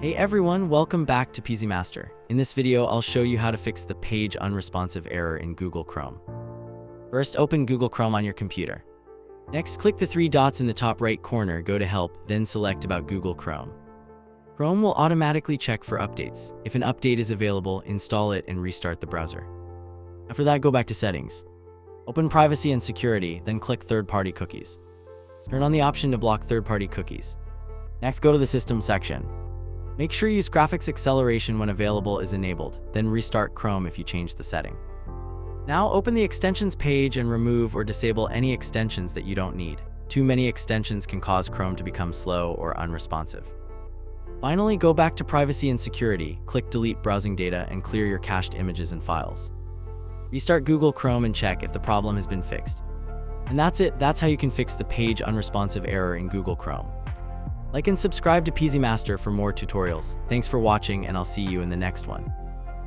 Hey everyone, welcome back to PeasyMaster. In this video, I'll show you how to fix the page unresponsive error in Google Chrome. First, open Google Chrome on your computer. Next, click the three dots in the top right corner, go to Help, then select About Google Chrome. Chrome will automatically check for updates. If an update is available, install it and restart the browser. After that, go back to Settings. Open Privacy and Security, then click Third-Party Cookies. Turn on the option to block third-party cookies. Next, go to the System section. Make sure use graphics acceleration when available is enabled, then restart Chrome if you change the setting. Now open the extensions page and remove or disable any extensions that you don't need. Too many extensions can cause Chrome to become slow or unresponsive. Finally, go back to Privacy and Security, click Delete Browsing Data and clear your cached images and files. Restart Google Chrome and check if the problem has been fixed. And that's it, that's how you can fix the page unresponsive error in Google Chrome. Like and subscribe to PeasyMaster for more tutorials. Thanks for watching and I'll see you in the next one.